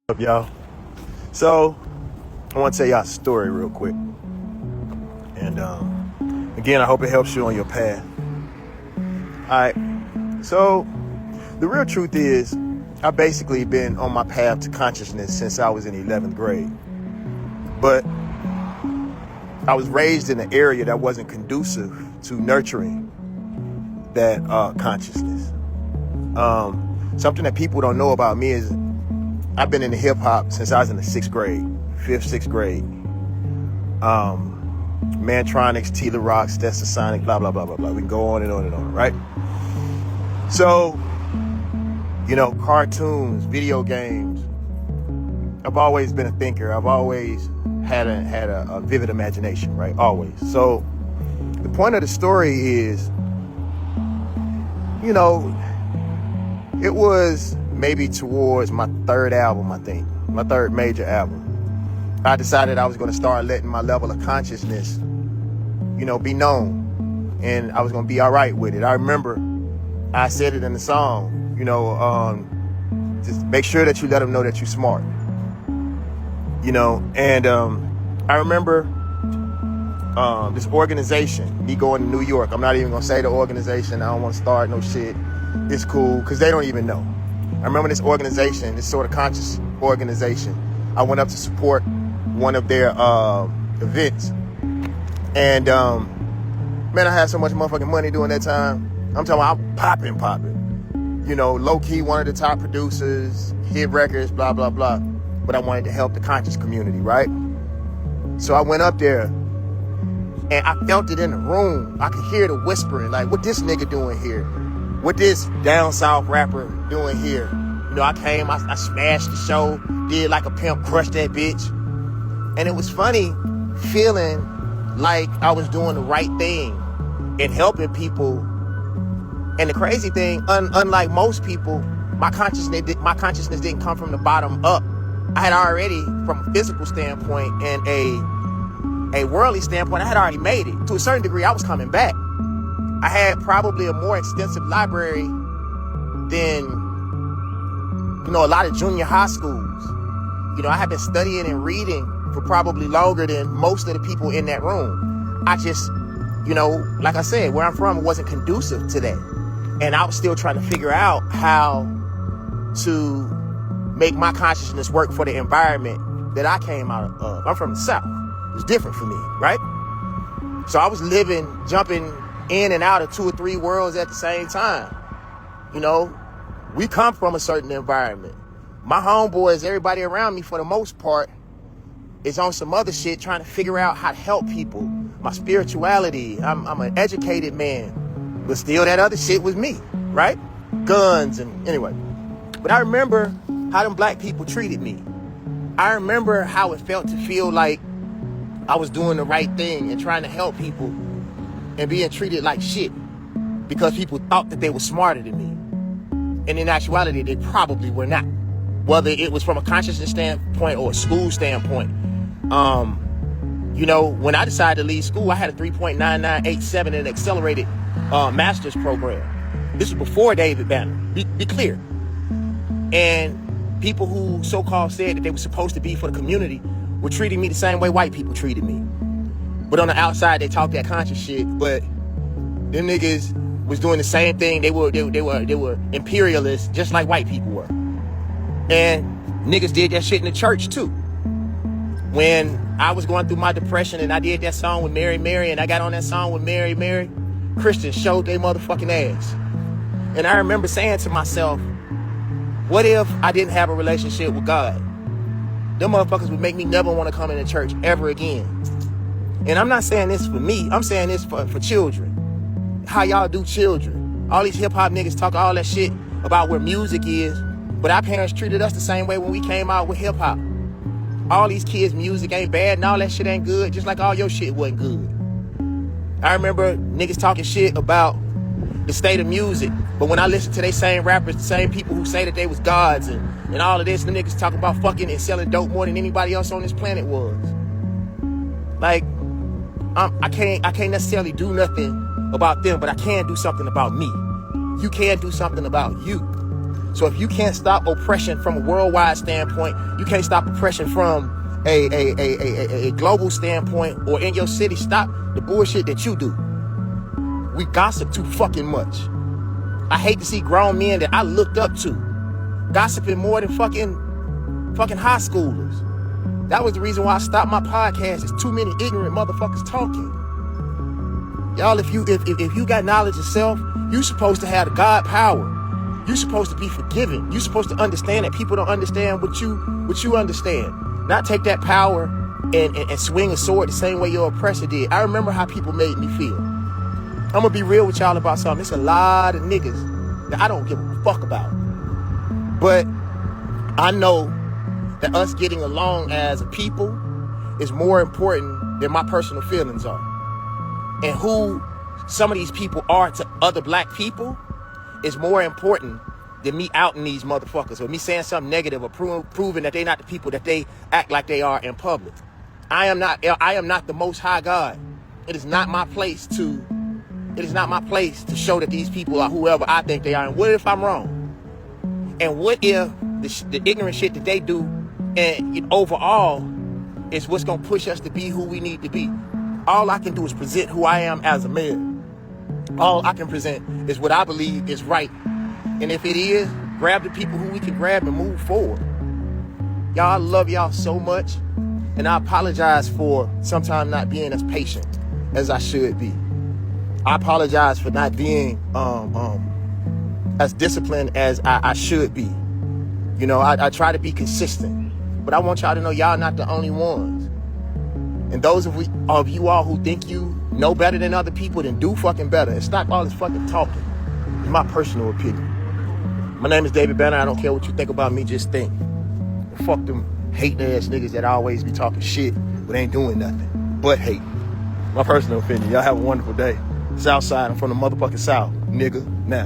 Up, y'all? So I want to tell y'all a story real quick, and again, I hope it helps you on your path. All right. So the real truth is, I've basically been on my path to consciousness since I was in 11th grade, but I was raised in an area that wasn't conducive to nurturing that consciousness. Something that people don't know about me is I've been into hip hop since I was in the 6th grade, 5th, 6th grade. Mantronics, Tila Rocks, Sonic, blah, blah, blah, blah, blah. We can go on and on and on, right? So, cartoons, video games. I've always been a thinker. I've always had a vivid imagination, right? Always. So the point of the story is, it was maybe towards my 3rd album, I think, my 3rd major album. I decided I was going to start letting my level of consciousness, be known, and I was going to be all right with it. I remember I said it in the song, just make sure that you let them know that you're smart, and I remember this organization, me going to New York. I'm not even going to say the organization. I don't want to start no shit. It's cool because they don't even know. I remember this organization, this sort of conscious organization. I went up to support one of their events. And, man, I had so much motherfucking money during that time. I'm talking about I'm popping. Low-key, one of the top producers, hit records, blah, blah, blah. But I wanted to help the conscious community, right? So I went up there, and I felt it in the room. I could hear the whispering, like, what this nigga doing here? What this down south rapper doing here? I came, I smashed the show, did like a pimp, crushed that bitch. And it was funny feeling like I was doing the right thing and helping people. And the crazy thing, unlike most people, my consciousness didn't come from the bottom up. I had already, from a physical standpoint and a worldly standpoint, I had already made it. To a certain degree, I was coming back. I had probably a more extensive library than, a lot of junior high schools. I had been studying and reading for probably longer than most of the people in that room. I just, like I said, where I'm from, it wasn't conducive to that. And I was still trying to figure out how to make my consciousness work for the environment that I came out of. I'm from the South. It was different for me, right? So I was jumping in and out of 2 or 3 worlds at the same time. We come from a certain environment. My homeboys, everybody around me, for the most part, is on some other shit trying to figure out how to help people. My spirituality, I'm an educated man, but still that other shit was me, right? Guns and anyway. But I remember how them black people treated me. I remember how it felt to feel like I was doing the right thing and trying to help people and being treated like shit because people thought that they were smarter than me. And in actuality, they probably were not. Whether it was from a consciousness standpoint or a school standpoint. When I decided to leave school, I had a 3.9987 in an accelerated master's program. This was before David Banner. Be clear. And people who so-called said that they were supposed to be for the community were treating me the same way white people treated me. But on the outside, they talk that conscious shit. But them niggas was doing the same thing. They were imperialists, just like white people were. And niggas did that shit in the church too. When I was going through my depression and I did that song with Mary Mary and I got on that song with Mary Mary, Christians showed their motherfucking ass. And I remember saying to myself, what if I didn't have a relationship with God? Them motherfuckers would make me never want to come into church ever again. And I'm not saying this for me. I'm saying this for children. How y'all do children. All these hip-hop niggas talk all that shit about where music is, but our parents treated us the same way when we came out with hip-hop. All these kids' music ain't bad and all that shit ain't good, just like all your shit wasn't good. I remember niggas talking shit about the state of music, but when I listen to they same rappers, the same people who say that they was gods and all of this, the niggas talking about fucking and selling dope more than anybody else on this planet was. Like, I can't necessarily do nothing about them, but I can do something about me. You can do something about you. So if you can't stop oppression from a worldwide standpoint, you can't stop oppression from a global standpoint, or in your city, stop the bullshit that you do. We gossip too fucking much. I hate to see grown men that I looked up to gossiping more than fucking high schoolers. That was the reason why I stopped my podcast. It's too many ignorant motherfuckers talking. Y'all, if you got knowledge of self, you supposed to have the God power. You supposed to be forgiving. You supposed to understand that people don't understand what you understand. Not take that power and swing a sword the same way your oppressor did. I remember how people made me feel. I'm gonna be real with y'all about something. It's a lot of niggas that I don't give a fuck about. But I know that us getting along as a people is more important than my personal feelings are. And who some of these people are to other black people is more important than me outing these motherfuckers, or me saying something negative, or proving that they not the people that they act like they are in public. I am not the Most High God. It is not my place to show that these people are whoever I think they are. And what if I'm wrong? And what if the ignorant shit that they do and overall is what's gonna push us to be who we need to be? All I can do is present who I am as a man. All I can present is what I believe is right. And if it is, grab the people who we can grab and move forward. Y'all, I love y'all so much. And I apologize for sometimes not being as patient as I should be. I apologize for not being as disciplined as I should be. You know, I try to be consistent. But I want y'all to know y'all not the only ones. And those of you all who think you know better than other people, then do fucking better. And stop all this fucking talking. It's my personal opinion. My name is David Banner. I don't care what you think about me, just think. Fuck them hating ass niggas that always be talking shit but ain't doing nothing but hate. My personal opinion. Y'all have a wonderful day. Southside, I'm from the motherfucking South, nigga. Now.